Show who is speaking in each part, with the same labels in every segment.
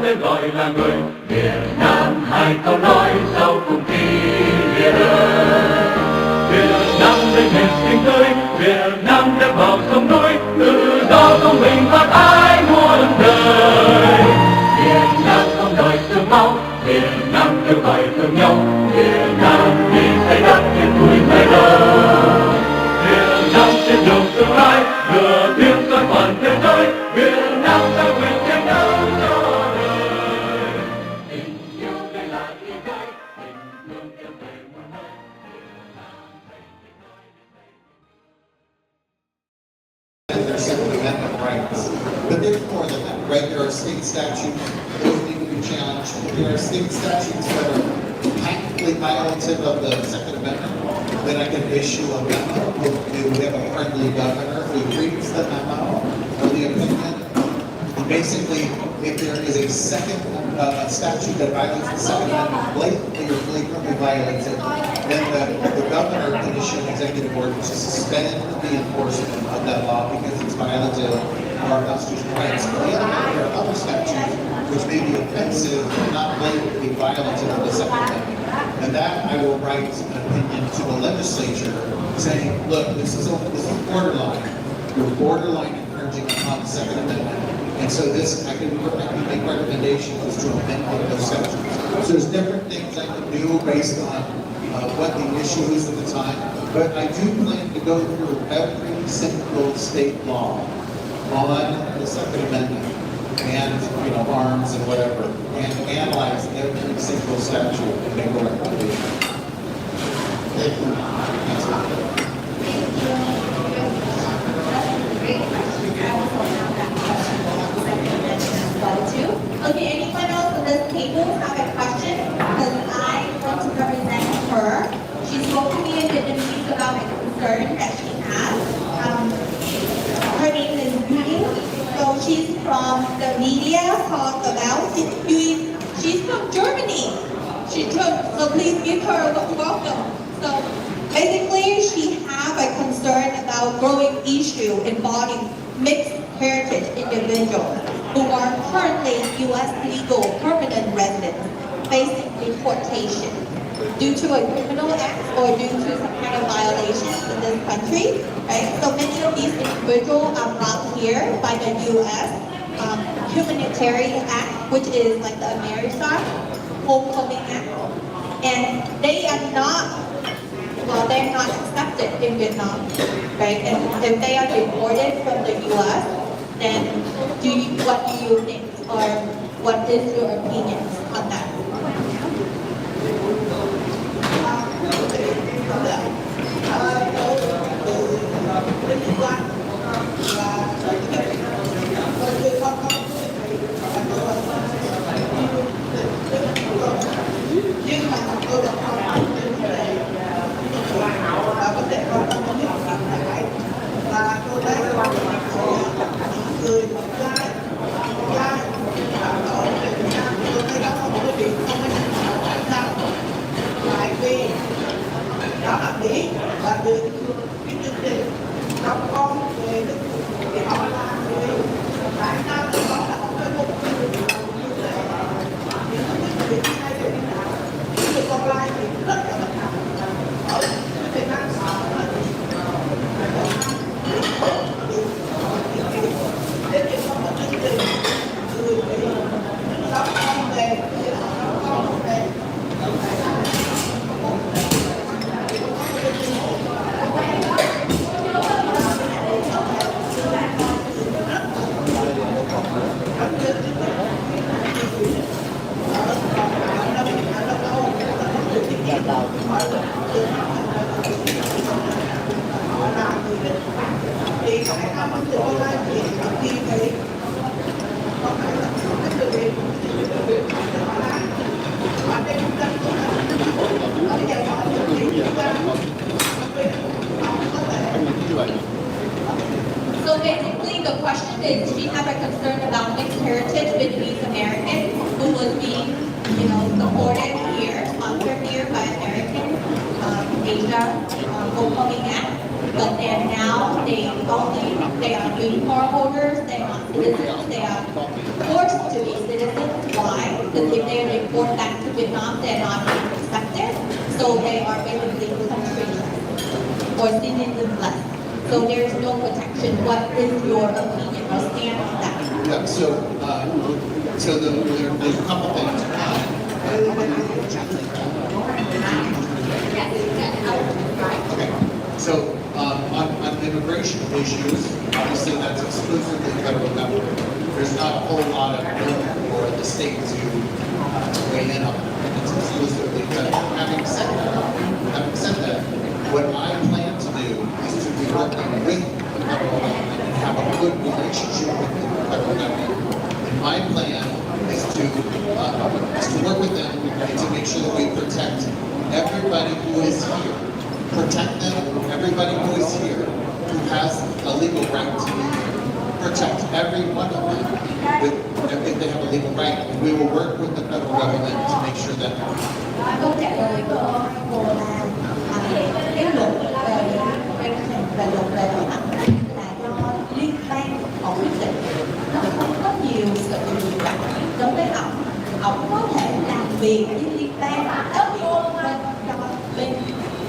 Speaker 1: nên gọi là người Việt Nam. Hai câu nói sau cùng khi Việt ơi, Việt Nam đây nền sinh tươi, Việt Nam đã vào sông núi, tự do công bình và ai muôn đời. Việt Nam không đòi thương máu, Việt Nam kêu gọi thương nhau, Việt Nam đi xây đất yên vui ngày đầu. Việt Nam trên đường tương lai, lửa tiếng soi toàn thế giới, Việt Nam ta nguyện chiến đấu cho đời. Tình yêu đây là ý cái, tình thương em về muôn nơi, Việt Nam thành tiếng nói.
Speaker 2: Their Second Amendment rights. But there's more than that, right? There are state statutes, those need to be challenged. There are state statutes that are patently violative of the Second Amendment. Then I can issue a memo. We have a friendly governor who reads the memo or the opinion. Basically, if there is a second statute that violates the Second Amendment, blatantly or flagrantly violates it, then the governor can issue an executive order to suspend the enforcement of that law because it's violative of our constitutional rights. On the other hand, there are other statutes which may be offensive but not blatantly violative of the Second Amendment. And that I will write an opinion to the legislature saying, look, this is borderline. You're borderline infringing upon the Second Amendment. And so this, I can make recommendations to amend those statutes. So there's different things I can do based on what the issue is at the time. But I do plan to go through every single state law on the Second Amendment and, you know, arms and whatever, and analyze every single statute and make a recommendation. Thank you.
Speaker 3: Okay, anyone else on this table have a question? Because I want to represent her. She spoke to me in Vietnamese about a concern that she has. Her name is Viên. So she's from the media talk about Viên. She's from Germany. So please give her a welcome. So basically, she have a concern about growing issue involving mixed heritage individuals who are currently U.S. legal permanent residents facing deportation due to a criminal act or due to some kind of violations in this country, right? So many of these individuals are brought here by the U.S. Humanitarian Act, which is like the America Homecoming Act, and they're not accepted in Vietnam, right? And if they are deported from the U.S., then what do you think, or what is your opinion on that? So basically the question is, she have a concern about mixed heritage Vietnamese Americans who was being, deported here, sponsored here by American Asia Homecoming Act. But then now they are green card holders, they are citizens, they are forced to be citizens report back to Vietnam, they're not being accepted. So they are basically country or citizenless. So there's no protection. What is your opinion or stand on that?
Speaker 2: Yeah, so there's a couple things. Okay, so on immigration issues, obviously that's exclusively federal government. There's not a whole lot of room for the state to weigh in on it. It's exclusively federal. Having said that, what I plan to do is to be working with the federal government and have a good relationship with the federal government. And my plan is to work with them and to make sure that we protect everybody who is here. Protect them, everybody who is here, who has a legal right to be here. Protect every one of them if they have a legal right. And we will work with the federal government to make sure that
Speaker 3: Câu trả lời của cô là cái luật về luật về bảo lãnh là do liên bang họ quyết định, nó không có nhiều sự lựa chọn đối với ông có thể làm việc với liên bang ở bên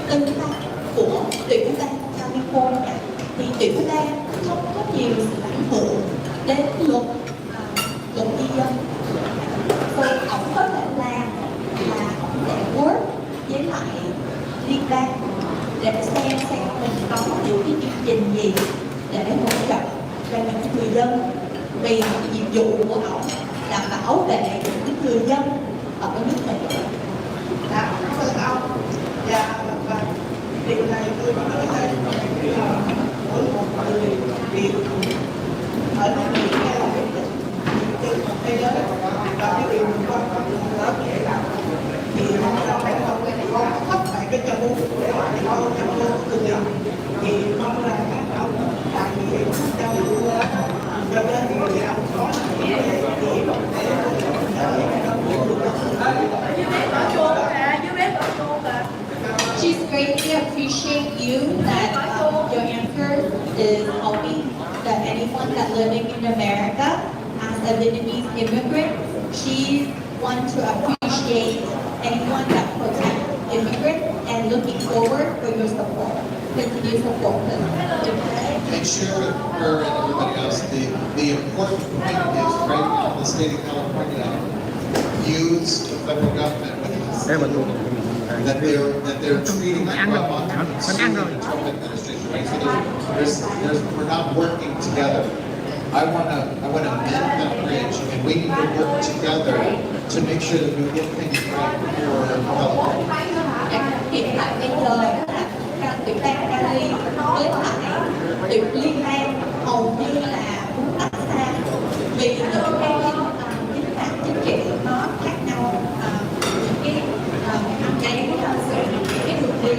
Speaker 3: tư pháp của tiểu bang California thì tiểu bang không có nhiều sự ảnh hưởng đến luật di dân. Rồi ông có thể làm là ông sẽ work với lại liên bang để xem mình có những cái chương trình gì để hỗ trợ cho những người dân, vì nhiệm vụ của ông là bảo vệ những người dân ở cái nước này.
Speaker 4: Cảm ơn ông. Và điều này tôi nói đây là mỗi một người Việt ở nước Mỹ hay là quyết định trên một thế giới và cái điều quan trọng là dễ làm thì nó phải không thất bại cái chân muốn để mà con chân muốn từ giờ thì mong là các ông đại diện trong cho nên thì ông có những cái gì
Speaker 3: She's greatly appreciate you that your answer is helping that anyone that living in America as a Vietnamese immigrant. She wants to appreciate anyone that protect immigrants and looking forward for your support. Continue support them.
Speaker 2: and share with her and everybody else the important thing is right now the state of California use the federal government with that they're treating like the Trump administration. Right? So we're not working together. I want to mend that bridge, and we need to work together to make sure that we get things right for California.
Speaker 3: Hiện tại bây giờ là tiểu bang Cali với lại tiểu liên bang hầu như là muốn tách xa vì những cái chính sách chính trị nó khác nhau, những cái đường đi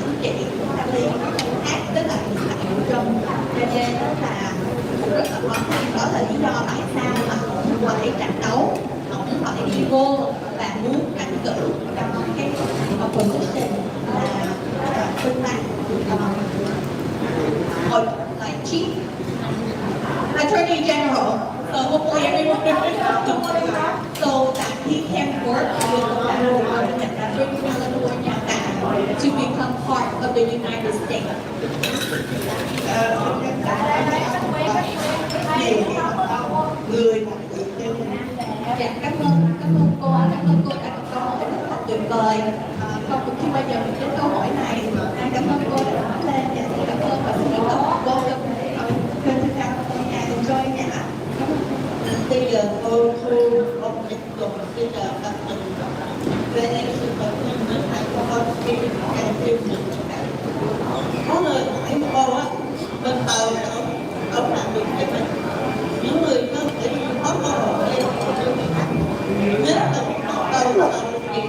Speaker 3: chính trị của Cali nó cũng khác với lại của Trump, cho nên là cũng rất là khó khăn. Đó là lý do tại sao mà ông phải tranh đấu, ông phải đi vô và muốn tranh cử trong cái position là tương lai like chief attorney general. So hopefully everyone so that he can work with the federal government that brings California back to become part of the United States. Dạ, cảm ơn cô đã có câu hỏi rất là tuyệt vời. Không được chưa bao giờ mình đến câu hỏi này. Cảm ơn cô đã nói lên. Dạ, cảm ơn và xin cảm ơn cô trong kênh thực ra của nhà cùng chơi nha. Bây giờ cô không được dùng bây giờ tập mình về đây sự vật mình phải có cái tiêu cực. Có lời hỏi của cô á, bên tàu ông làm việc với mình. Những người có thể có cơ hội để nhất là tàu là thì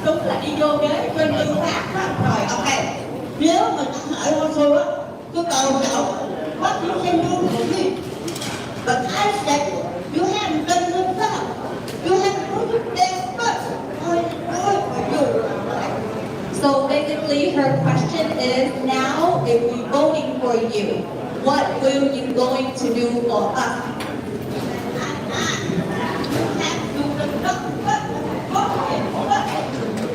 Speaker 3: đúng là đi vô ghế bên tư pháp rồi ok. Nếu mà hỏi con xưa á, cái tàu đậu bắt nó xem luôn rồi đi. But I said, you haven't done this stuff. You haven't put it there first. So basically her question is now if we're voting for you, what will you going to do for us?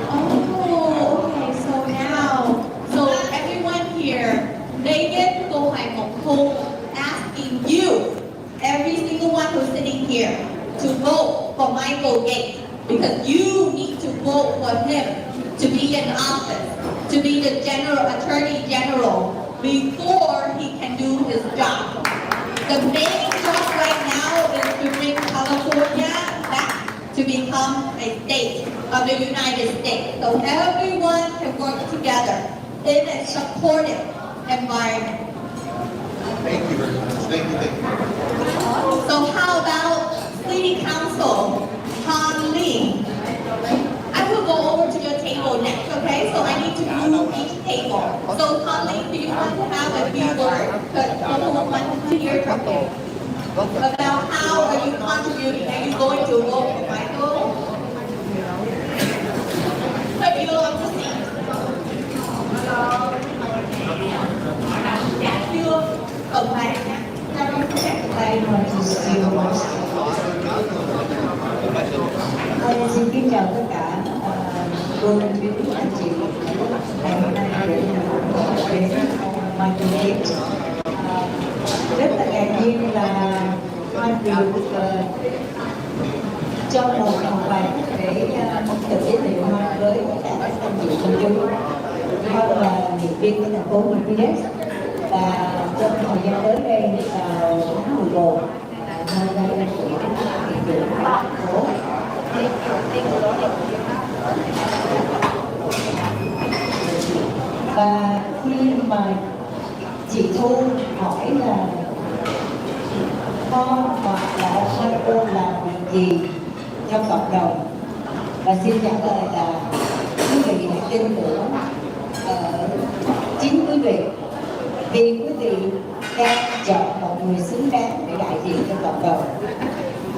Speaker 3: Oh, okay, so now, so everyone here, Megan Go Hai Mok Ho asking you, every single one who's sitting here, to vote for Michael Gates because you need to vote for him to be in office, to be the Attorney General before he can do his job. The main job right now is to bring California back to become a state of the United States. So everyone can work together in a supportive environment.
Speaker 2: Thank you very much. Thank you.
Speaker 3: So how about City Council, Han Lee? I will go over to your table next, okay? So I need to move each table. So Han Lee, do you want to have a few words? Because people want to hear from you. About how are you contributing? Are you going to vote for Michael? But you love to see. Dạ chưa? Tổng bài. Sao không có các bài mà
Speaker 5: Xin kính chào tất cả cô nhân viên anh chị ngày hôm nay để đến Michael Gates. Rất là ngạc nhiên là anh được cho một bài để tự giới thiệu với tất cả các anh chị công chúng hơn là nghị viên của thành phố Michael Gates. Và trong thời gian tới đây vào tháng 11 hôm nay anh chị cũng hiện được thành phố. Và khi mà chị Thu hỏi là con hoặc là hai cô làm việc gì trong cộng đồng, và xin trả lời là quý vị hãy tin tưởng chính quý vị, vì quý vị đang chọn một người xứng đáng để đại diện cho cộng đồng.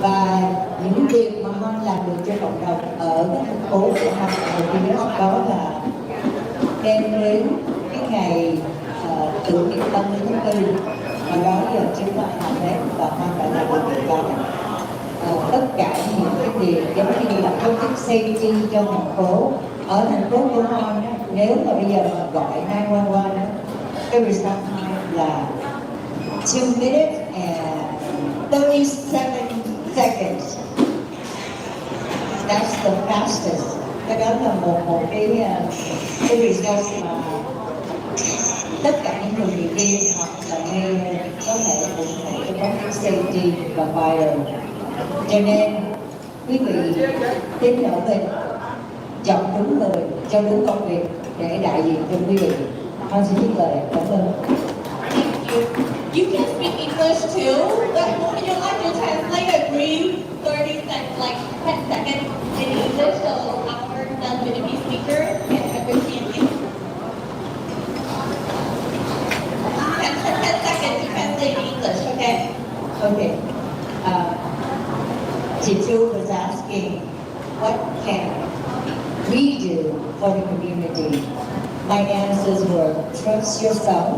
Speaker 5: Và những việc mà Hon làm được cho cộng đồng ở các thành phố của Hon đầu tiên đó là đem đến cái ngày tưởng niệm 30 tháng 4 mà đó giờ chúng ta làm đấy, và Hon đã làm được việc đó. Tất cả những cái việc giống như là public safety cho thành phố, ở thành phố của Hon, nếu mà bây giờ mà gọi 911 cái response time là 2 minutes and 37 seconds. That's the fastest. Cái đó là một cái result mà tất cả những người bị điên hoặc là nghe có thể cũng phải có cái safety và fire. Cho nên quý vị tin ở mình, chọn đúng người cho đúng công việc để đại diện cho quý vị. Con xin biết lời cảm ơn.
Speaker 3: You can speak English too, but would you like to translate a brief 30 seconds, like 10 seconds in English so our non-Vietnamese speaker can understand you? 10 seconds to translate in English, okay?
Speaker 5: Okay. Chitu was asking, what can we do for the community? My answers were, trust yourself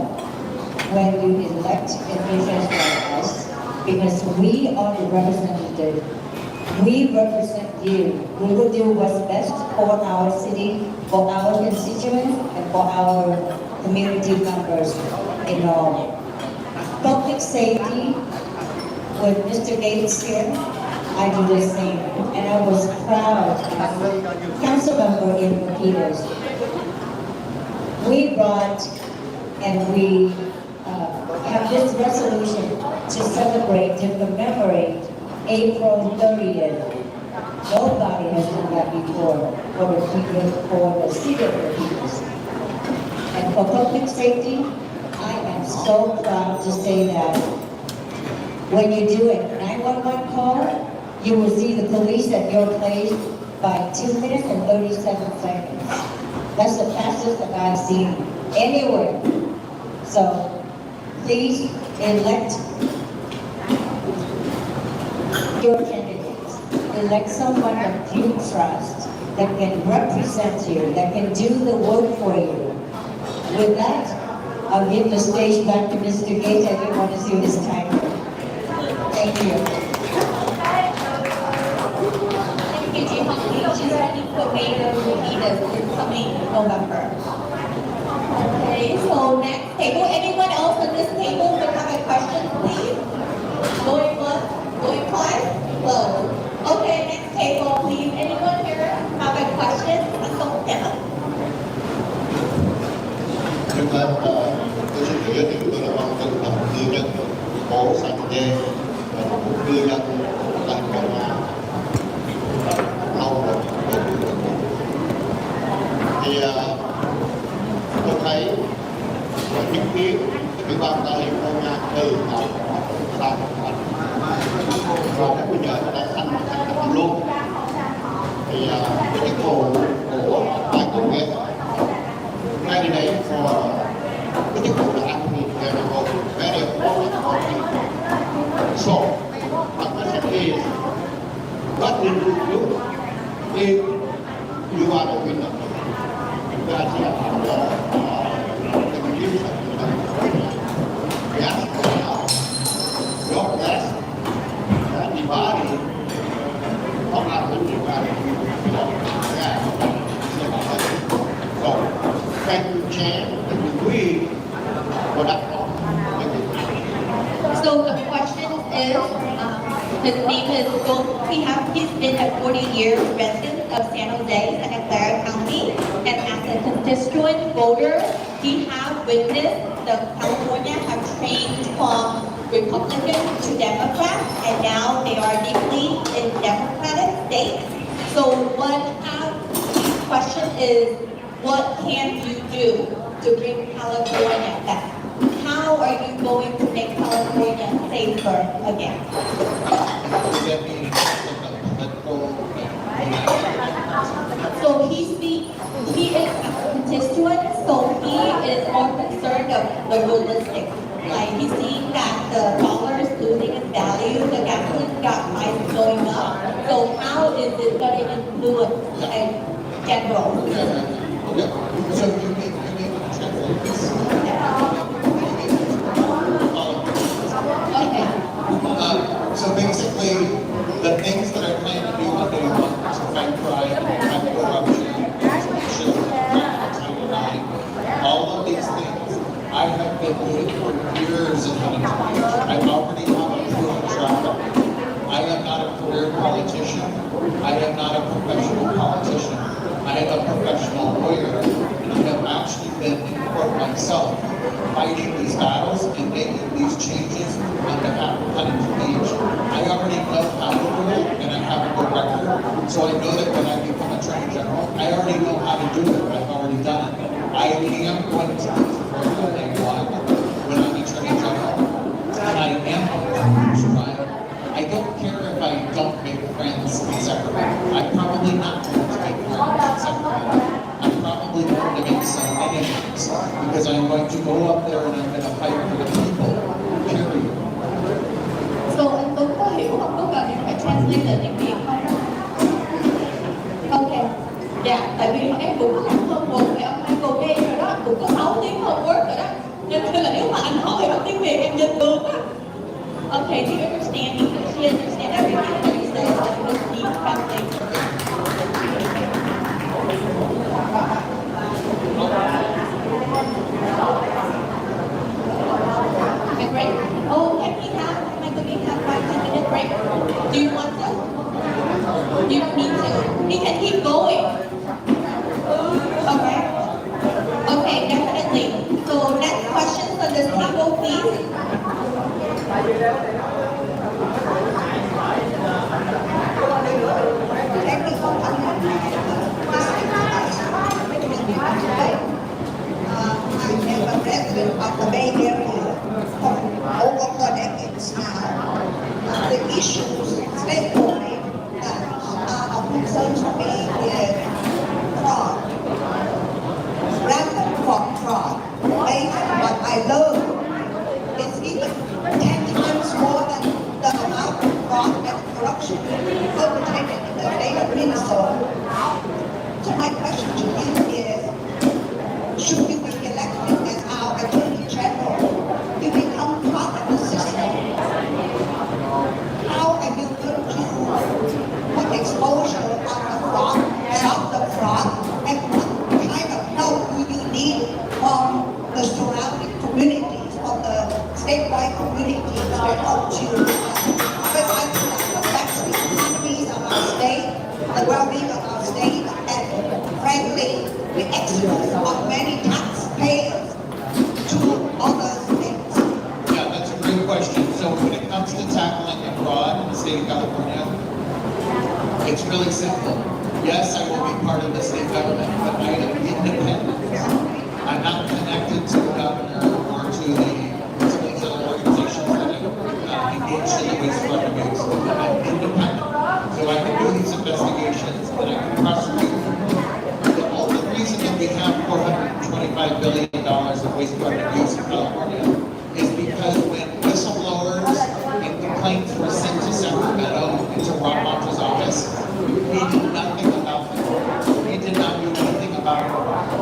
Speaker 5: when you elect officials like us, because we are the representative. We represent you. We will do what's best for our city, for our constituents, and for our community members in all. Public safety, with Mr. Gates here, I do the same, and I was proud as council member in Peters. We brought and we have this resolution to celebrate, to commemorate April 30th. Nobody has done that before for the people, for the city of Peters. And for public safety, I am so proud to say that when you do a 911 call, you will see the police at your place by 2 minutes and 37 seconds. That's the fastest that I've seen anywhere. So please elect your candidates. Elect someone that you trust, that can represent you, that can do the work for you. With that, I'll give the stage back to Mr. Gates. I didn't want to see this time. Thank you.
Speaker 3: Thank you, Jim. She's ready for major leaders in coming November. Okay, so next table. Anyone else on this table would have a question, please? Going once, going twice, close. Okay, next table, please. Anyone here have a question? Không trả.
Speaker 2: Trước hết, tôi xin tự giới thiệu tôi là Văn Tân, là một cư dân phố San Jose, và một cư dân tại Cộng hòa lâu rồi. Thì tôi thấy chứng kiến cái quan tài của Nga từ ngày sang rồi bây giờ nó đã thành luôn. Thì cái cổ của bài công nghệ candidate for the particular activity very important for people. So, my question is, what will you do if you are the winner? You are here on the confusion. Yes, your best, the body, không làm được điều này. So, thank you, Chair, and we for that.
Speaker 3: So the question is, his name is he's been a 40-year resident of San Jose, Santa Clara County, and as a constituent voter, he has witnessed the California have changed from Republican to Democrat, and now they are deeply in Democratic states. So his question is, what can you do to bring California back? How are you going to make California safer again? So he is a constituent, so he is more concerned of the realistic. Like he's seeing that the dollar is losing its value, the gasoline price is going up. So how is it going to influence general?
Speaker 2: So you need to translate this.
Speaker 3: Okay.
Speaker 2: So basically, the things that I plan to do on day one to fight crime, fight corruption, all of these things, I have been doing for years in Huntington. I already have a proven track record. I am not a career politician. I am not a professional politician. I am a professional lawyer. I have actually been in court myself, fighting these battles and making these changes on behalf of Huntington Beach. I already know how to do it, and I have a good record. So I know that when I become Attorney General, I already know how to do it. I've already done it. I am going to be for day one when I'm Attorney General, and I am going to try. I don't care if I don't make friends in Sacramento. I'm probably not going to make friends in Sacramento. I'm probably going to make some enemies because I'm going to go up there and I'm going to fight for the people. Period.
Speaker 3: So anh Tuấn có hiểu không? Có cần phải translate là tiếng Việt không? Ok. Dạ, tại vì em cũng có học homework thì ông Michael Gay rồi đó, cũng có 6 tiếng homework rồi đó. Nên là nếu mà anh hỏi bằng tiếng Việt em nhìn được á. Okay, do you understand English? Do you understand everything that you say? So you just need something. Okay, great. Oh, can we have Michael Gay have 5-10-minute break? Do you want to? You don't need to. He can keep going. Okay. Okay, definitely. So next questions on this table, please.
Speaker 4: I am a resident of the Bay Area for over 4 decades now. The issues statewide that are of concern to me is fraud, rampant fraud. Based on what I learned, it's even 10 times more than the amount of fraud and corruption perpetrated in the state of Minnesota. So my question to you is, should we be elected to, because I think it affects the economies of our state, the well-being of our state, and frankly, the exodus of many taxpayers to other states.
Speaker 2: Yeah, that's a great question. So when it comes to tackling the fraud in the state of California, it's really simple. Yes, I will be part of the state government, but I am independent. I'm not connected to the governor or to some of these other organizations that have engaged in the wastewater abuse. I'm independent. So I can do these investigations and I can prosecute. The only reason that we have $425 billion of wastewater abuse in California is because when whistleblowers and complaints were sent to Sacramento and to Rob Monta's office, he did nothing about them. He did not do anything about it.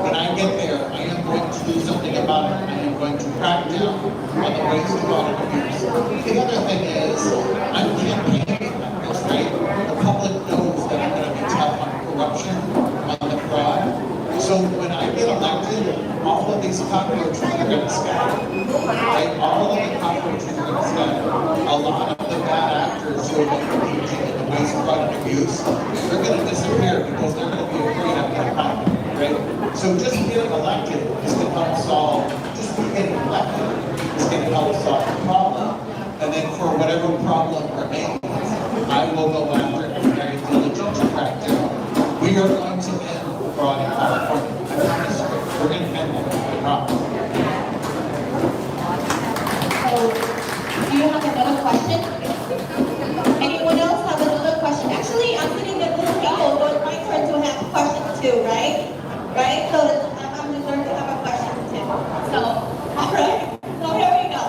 Speaker 2: When I get there, I am going to do something about it. I am going to crack down on the wastewater abuse. The other thing is, I'm campaigning on this, right? The public knows that I'm going to be tough on corruption, on the fraud. So when I get elected, all of these cockroaches are going to scatter. Right? All of the cockroaches are going to scatter. A lot of the bad actors who have been engaging in the wastewater abuse, they're going to disappear because they're going to be afraid I'm going to find them. Right? So just getting elected is going to help solve, just getting elected is going to help solve the problem. And then for whatever problem remains, I will go after it and be very diligent to crack down. We are going to end fraud in California. I promise you. We're going to end it. I promise.
Speaker 3: So, do you have another question? Anyone else have another question? Actually, I'm sitting at this table, so it's my turn to have questions too, right? Right? So I'm deserved to have a question too. So, all right. So here we go.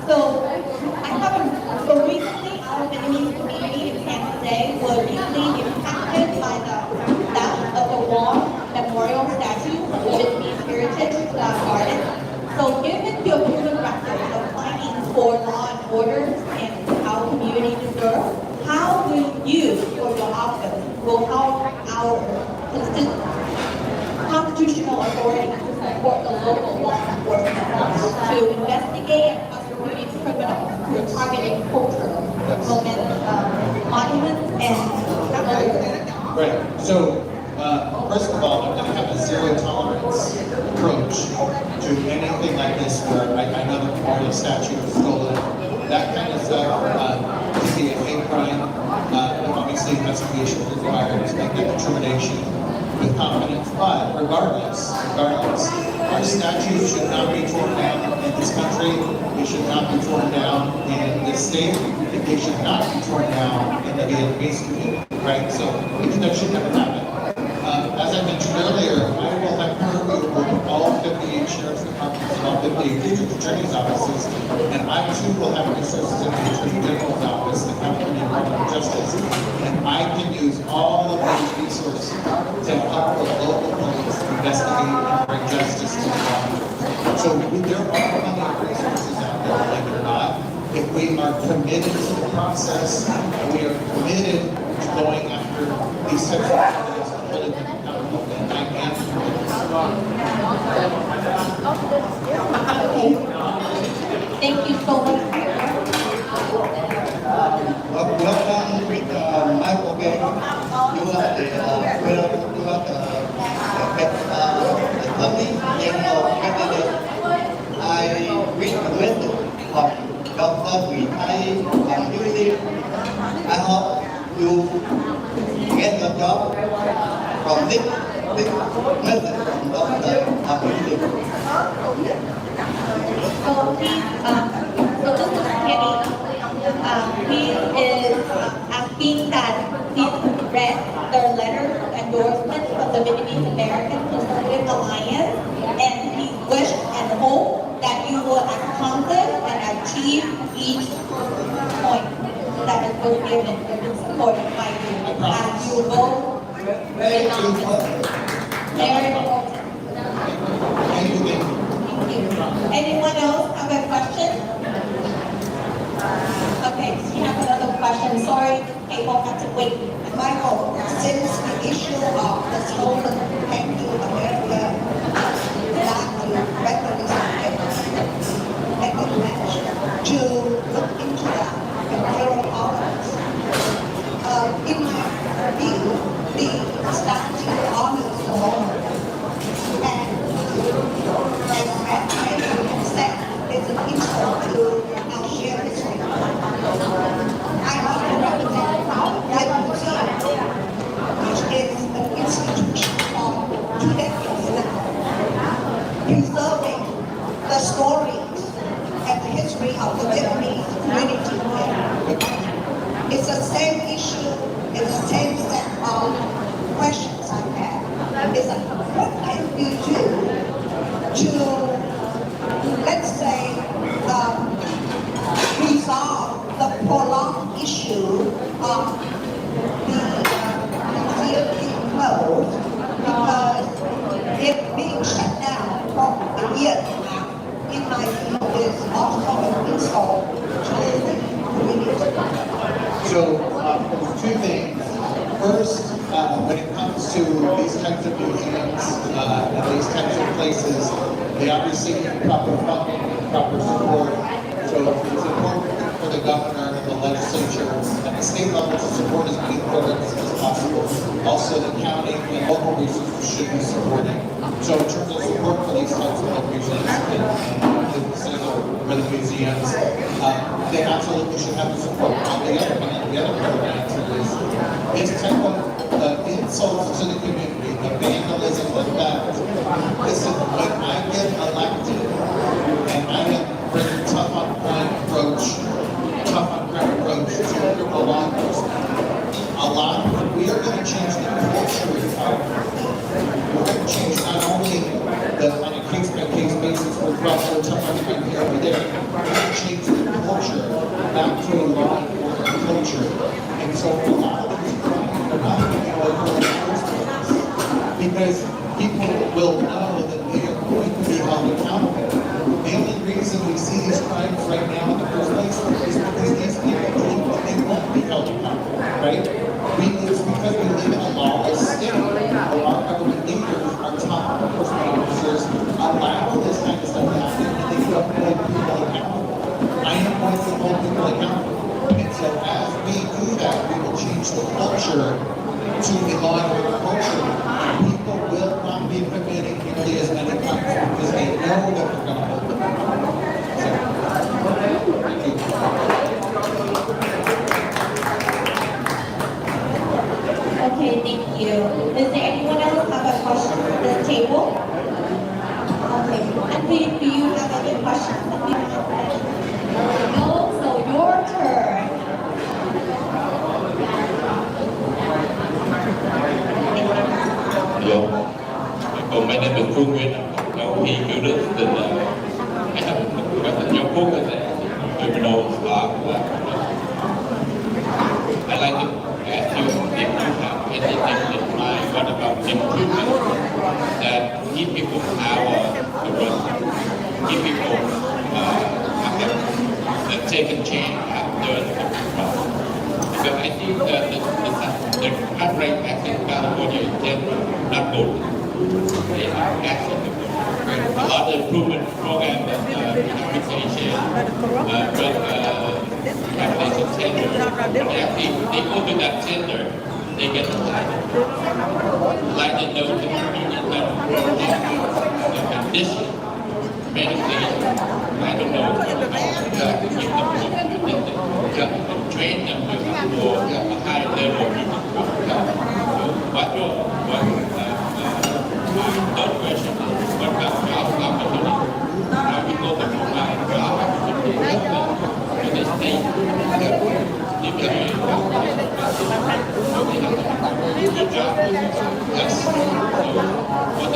Speaker 3: So recently our Vietnamese community in San Jose was deeply impacted by the theft of the War Memorial statue from the Vietnamese Heritage Garden. So given your proven record of fighting for law and order and our community deserve, how will you or your office will help our constitutional authority to support the local law enforcement to investigate and prosecute criminals who are targeting cultural monuments and
Speaker 2: Right. So, first of all, I'm going to have a zero tolerance approach to anything like this where I know the memorial statue was stolen. That kind of stuff can be a hate crime. Obviously, investigation is required to make that determination with confidence. But regardless, our statues should not be torn down in this country. They should not be torn down in this state. They should not be torn down in the Vietnamese community. Right? So that should never happen. As I mentioned earlier, I will have purview over all 58 sheriff's departments and all 58 district attorney's offices, and I too will have resources in the Attorney General's office, the California Department of Justice, and I can use all of those resources to help the local police investigate and bring justice to the law. So there are plenty of resources out there, believe it or not. If we are committed to the process, and we are committed to going after these types of criminals and holding them accountable, and I am
Speaker 3: Okay. Thank you so much.
Speaker 6: Welcome with Michael Bay. You are the Attorney General candidate. I recommend from Dr. Nguyễn Thái and Julie. I hope you get the job from this method from Dr. Nguyễn.
Speaker 3: So please, so this is Kenny. He is asking that please read the letter of endorsement from the Vietnamese American Conservative Alliance, and he wished and hope that you will accomplish and achieve each point that has been given and supported by you as you vote in office. Very important.
Speaker 2: Thank you.
Speaker 3: Anyone else have a question? Okay, we have another question. Sorry, people have to wait.
Speaker 4: Michael, since the issue of the stolen painting of area that you regularly make a pledge to look into that. stories and the history of the Vietnamese community here. It's the same issue, it's the same set of questions I have. Is what can you do to, let's say, resolve the prolonged issue of the museum being closed, because it being shut down for a year now, in my view, is also an insult to the community.
Speaker 2: So, two things. First, when it comes to these types of museums and these types of places, they obviously need proper funding and proper support. So it's important for the governor and the legislature at the state level to support as many programs as possible. Also, the county and local resources should be supporting. So in terms of support for these types of museums for the museums, they absolutely should have the support. On the other hand, the other part of the answer is it's type of insults to the community, the vandalism, the theft. Listen, when I get elected and I am bringing tough on crime approach to criminal law enforcement, we are going to change the culture in our We're going to change not only on a case-by-case basis with rough tough on crime here or there, we're going to change the culture back to a law enforcement culture. And so a lot of these crimes are not going to be local enforcement because people will know that they are going to be held accountable. The only reason we see these crimes right now in the first place is because these people believe that they won't be held accountable, right? It's because we live in a lawless state. Our government leaders, our top enforcement officers, allow this kind of stuff to happen and they don't hold people accountable. I am going to hold people accountable. And so as we do that, we will change the culture to a law enforcement culture. People will not be committing nearly as many crimes because they know that they're going to hold them accountable. So, thank you.
Speaker 3: Okay, thank you. Is there anyone else have a question from the table? Okay, and Viên, do you have any questions? No, so your turn.
Speaker 7: Hello. Còn my name is Viên. He good I have a job focus criminal law. I like to ask you if you have anything in mind what about improvement that give people power to run, give people have the second chance after the problem. Because I think the crime rate back in California is not good. They are actually a lot of improvement programs, rehabilitation, rehabilitation center. If they go to that center, they get like they know the convenience the condition, medically, I don't know, train them to a high level what third question is what about job opportunity? How we go to provide job opportunity to the state? Good job. Yes. What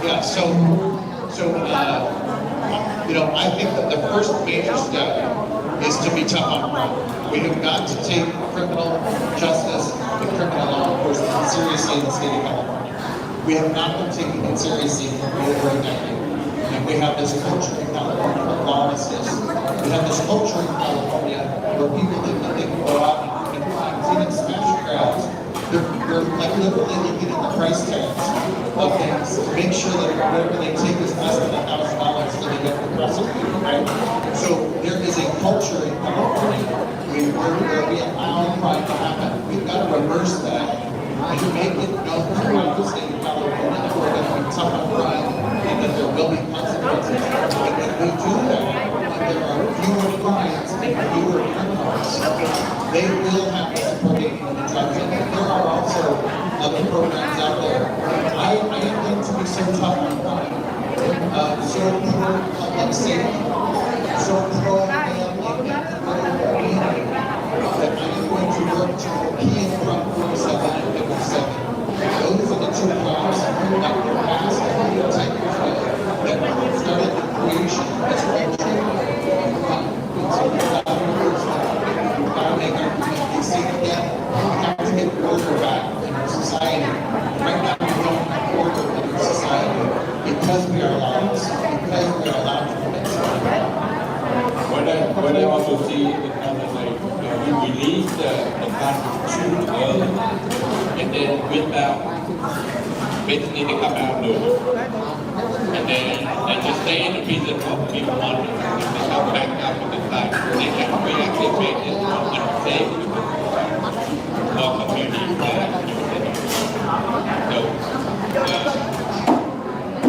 Speaker 2: Yeah. So, I think that the first major step is to be tough on crime. We have got to take criminal justice and criminal law enforcement seriously in the state of California. We have not been taking it seriously for over a decade. And we have this culture in California of lawlessness. We have this culture in California where people think that they can go out and commit crimes, even smash crowds. They're like literally looking at the price tags of things to make sure that whatever they take is less than $1,000 so they get prosecuted, right? So there is a culture in California where we allow crime to happen. We've got to reverse that and make it known throughout the state of California that we're going to be tough on crime and that there will be consequences. And when we do that, and there are fewer crimes and fewer criminals, they will have to support the drugs. And there are also other programs out there. I am going to be so tough on crime, so pro public safety, so pro male community, that I am going to work to repeal Prop 47 and 57. Those are the two crimes that were passed 10 years ago that started the creation of this country of crime. And so we've got to make our community safe again. We have to get order back in our society. Right now, we don't have order in our society because we are laws, because we are allowed to commit crime.
Speaker 7: What I also see is kind of like we release the gun too early, and then without basically they come out loose, and then they just stay in the prison for a few months, and they come back out to the side. They can reactivate it unsafe for community. So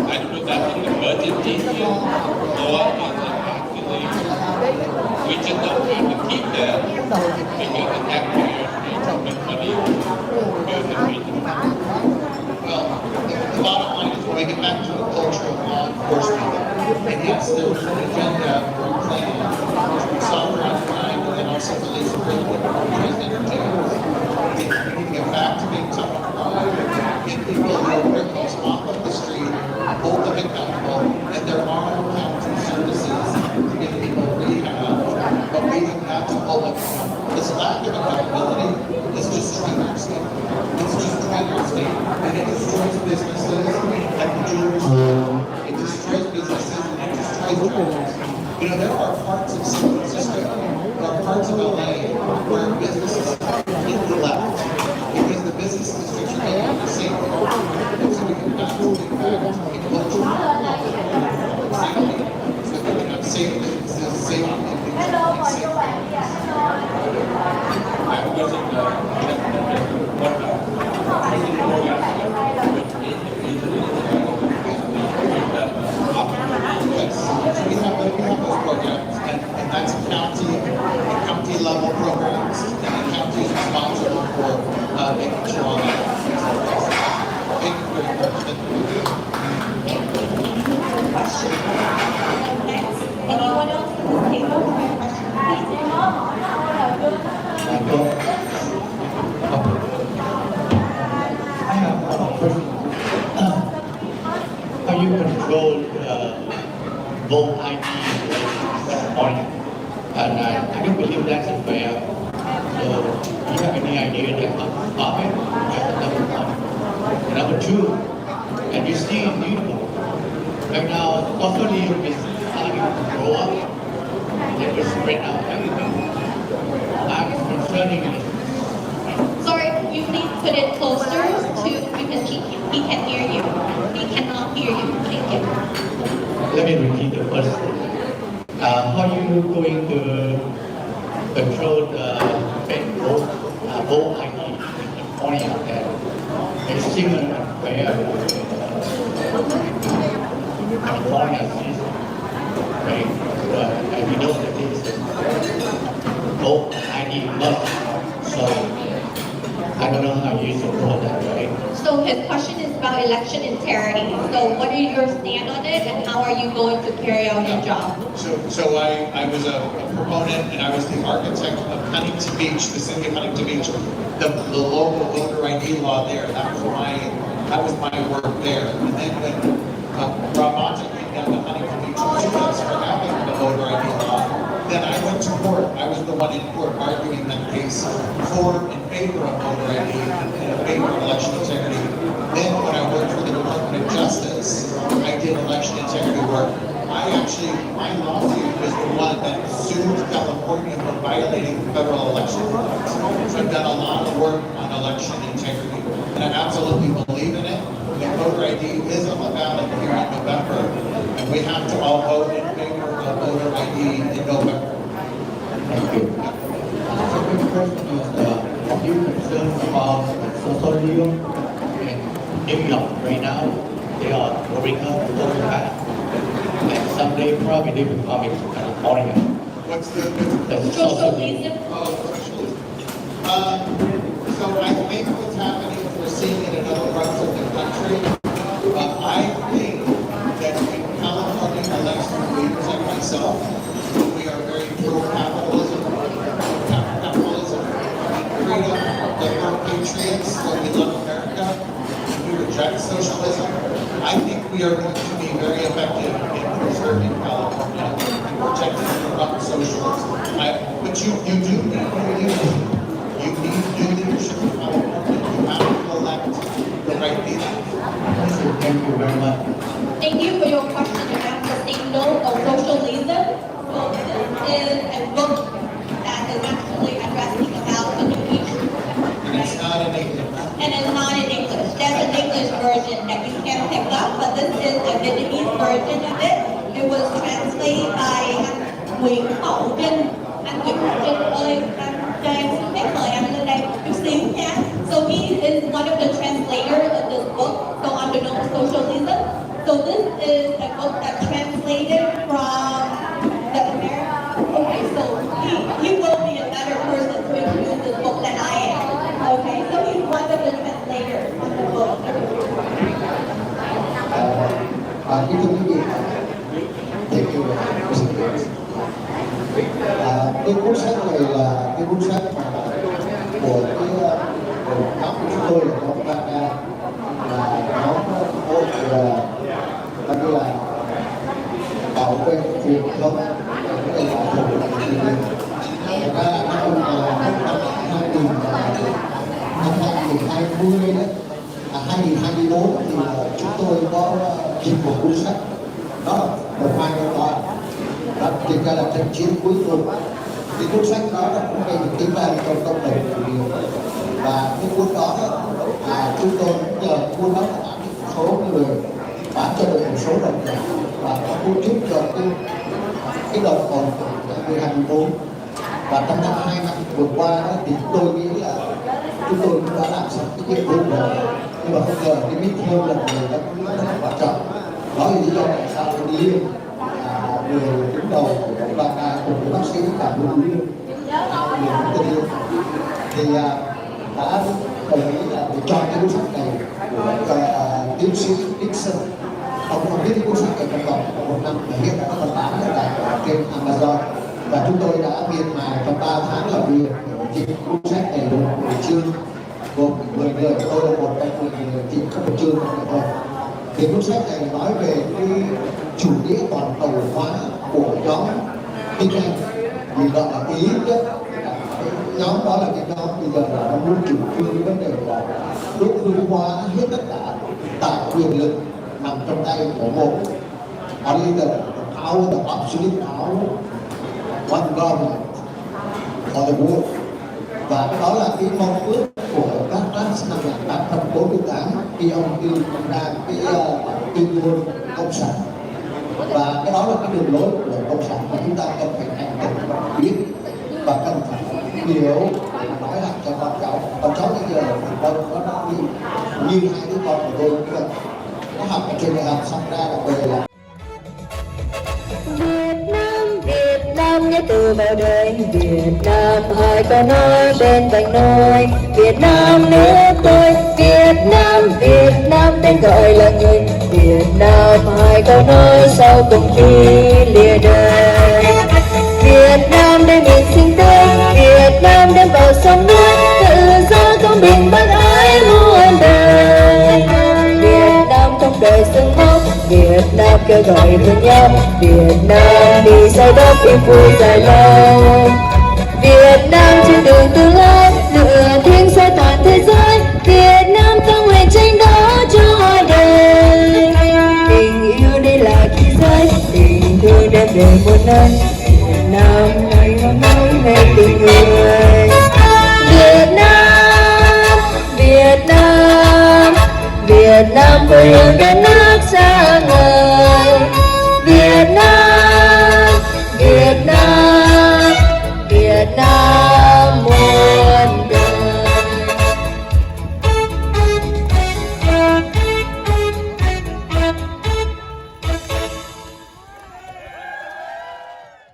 Speaker 7: I don't know that's an emergency or we just don't have to keep them because the taxpayers need to make money to build the prison.
Speaker 2: Well, the bottom line is when we get back to a culture of law enforcement, and yes, there's an agenda or a plan to solve crime and then also release prison entertainers. We need to get back to being tough on crime, get people who are criminals off of the street, hold them accountable, and there are county services to give people rehab, but we have to hold them accountable. This lack of accountability is destroying our state. It's destroying our state, and it destroys businesses like the jewelry store. It destroys businesses and it destroys jobs. You know, there are parts of San Francisco, there are parts of LA where businesses are completely left because the business districts are getting the same problem. And so we can back to a culture of safety, so we can have safe businesses, safe communities, and safe families.
Speaker 7: I wasn't
Speaker 2: Yes, so we have those programs, and that's county level programs, and the county is responsible for making sure all that. Thank you very much.
Speaker 3: Question. Next, anyone else at this table have a question, please?
Speaker 6: I have a question. How you control vote ID morning? And I don't believe that's fair. So do you have any idea that stop it? That's number one. Number two, and you see new right now, totally is starting to grow up. And it will spread out everything. I'm concerning it.
Speaker 3: Sorry, you please put it closer to, because he can hear you. He cannot hear you. Thank you.
Speaker 6: Let me repeat the first thing. How are you going to control the fake vote ID in California that is similar to where California is, right? And we know that this vote ID must, so I don't know how you support that, right?
Speaker 3: So his question is about election integrity. So what are your stand on it, and how are you going to carry out your job?
Speaker 2: So I was a proponent, and I was the architect of Huntington Beach, the city of Huntington Beach, the local voter ID law there. That was my work there. And then when Rob Monta came down to Huntington Beach and sued us for having the voter ID law, then I went to court. I was the one in court arguing that case for and favor of voter ID and in favor of election integrity. Then when I worked for the Department of Justice, I did election integrity work. My lawsuit was the one that sued California for violating federal election laws. So I've done a lot of work on election integrity, and I absolutely believe in it. The voter ID is on the ballot here in November, and we have to all vote in favor of voter ID in November.
Speaker 6: Thank you. Second question is, are you concerned about social legal in New York right now? They are growing up so fast, and someday probably they will come into California.
Speaker 2: What's the
Speaker 3: Socialism.
Speaker 2: So I think what's happening, we're seeing it in other parts of the country. I we are going to be very effective in preserving California, protecting corrupt socialists. But you do need new leadership. You need new leadership in California. You have to elect the right people.
Speaker 6: Thank you very much.
Speaker 3: Thank you for your question about the signal of socialism. So this is a book that is actually addressing about the new issue.
Speaker 2: And it's not in English.
Speaker 3: And it's not in English. There's an English version that you can pick up, but this is a Vietnamese version of it. It was translated by Nguyễn Hậu Trinh. Anh Nguyễn Hậu Trinh ơi, cho em xin phép mời anh lên đây chút xíu nha. So he is one of the translators of this book, so under no socialism. So this is a book that translated from the American. Okay, so he will be a better person to introduce this book than I am. Okay, so he's one of the translators on the book.
Speaker 5: Kính thưa quý vị, thank you. Cái cuốn sách này là cái cuốn sách của cái nhóm của chúng tôi là nhóm Vietnam, là nhóm hội như là bảo vệ truyền thông cái bảo hộ của người Việt. Thật ra năm 2020 đấy, 2024 thì chúng tôi có dịch một cuốn sách, đó là một hai năm qua, và thực ra là trận chiến cuối cùng. Thì cuốn sách đó là cũng gây được tiếng vang trong cộng đồng nhiều, và cái cuốn đó chúng tôi cũng nhờ cuốn đó là bán một số người, bán cho được một số đồng tiền và có cuốn giúp cho cái đồng còn của 2024. Và trong năm 2 năm vừa qua đó, thì tôi nghĩ là chúng tôi cũng đã làm xong cái nhiệm vụ rồi, nhưng mà không ngờ cái midterm lần này nó cũng rất là quan trọng. Đó là lý do tại sao tôi đi người đứng đầu của Vietnam cùng với bác sĩ cả người Viên thì đã đồng ý là để chọn cái cuốn sách này của tiến sĩ Nixon. Ông không biết cái cuốn sách này trong vòng một năm mà hiện đã có bán ở trên Amazon, và chúng tôi đã miệt mài trong 3 tháng làm việc để dịch cuốn sách này được 10 chương, gồm 10 người, tôi là một trong 10 người dịch có một chương thôi. Thì cuốn sách này nói về cái chủ nghĩa toàn cầu hóa của nhóm kinh doanh, mình gọi là ý nhất. Cái nhóm đó là cái nhóm bây giờ là nó muốn chủ trương cái vấn đề là đốt hương hóa hết tất cả tại quyền lực nằm trong tay của một only the power, the absolute power, one government for the world. Và cái đó là cái mong ước của các năm 1848 khi ông đưa ra cái tuyên ngôn cộng sản, và cái đó là cái đường lối của cộng sản mà chúng ta cần phải hành động biết và cần phải hiểu để nói lại cho con cháu bây giờ thì đâu có nói như hai đứa con của tôi cũng vậy, nó học ở trường đại học xong ra là về là
Speaker 8: Việt Nam nhé từ vào đời. Việt Nam hai con nói bên vành nôi. Việt Nam nước tôi, Việt Nam tên gọi là người. Việt Nam hai con nói sau cùng khi lìa đời. Việt Nam đem miền sinh tươi, Việt Nam đem vào sông nước, tự do công bình bác ái muôn đời. Việt Nam không đời sương mốc, Việt Nam kêu gọi thương nhau, Việt Nam đi sai đất yên vui dài lâu. Việt Nam trên đường tương lai, lửa thiêng soi toàn thế giới, Việt Nam ta nguyện tranh đấu cho đời. Tình yêu đây là khí giới, tình thương đem về muôn ân,